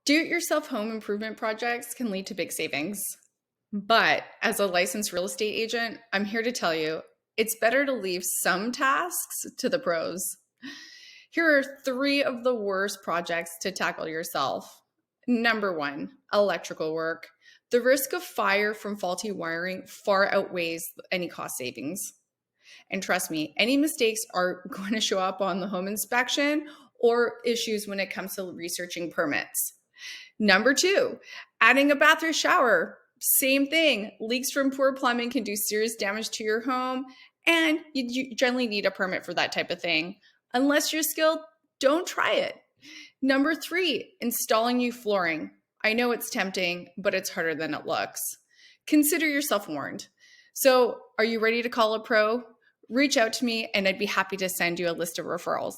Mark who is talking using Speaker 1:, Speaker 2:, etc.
Speaker 1: Do-it-yourself home improvement projects can lead to big savings. But as a licensed real estate agent, I'm here to tell you it's better to leave some tasks to the pros. Here are three of the worst projects to tackle yourself. Number one, electrical work. The risk of fire from faulty wiring far outweighs any cost savings. And trust me, any mistakes are going to show up on the home inspection or issues when it comes to researching permits. Number two, adding a bath or shower. Same thing. Leaks from poor plumbing can do serious damage to your home, and you generally need a permit for that type of thing. Unless you're skilled, don't try it. Number three, installing new flooring. I know it's tempting, but it's harder than it looks. Consider yourself warned. So, are you ready to call a pro? Reach out to me, and I'd be happy to send you a list of referrals.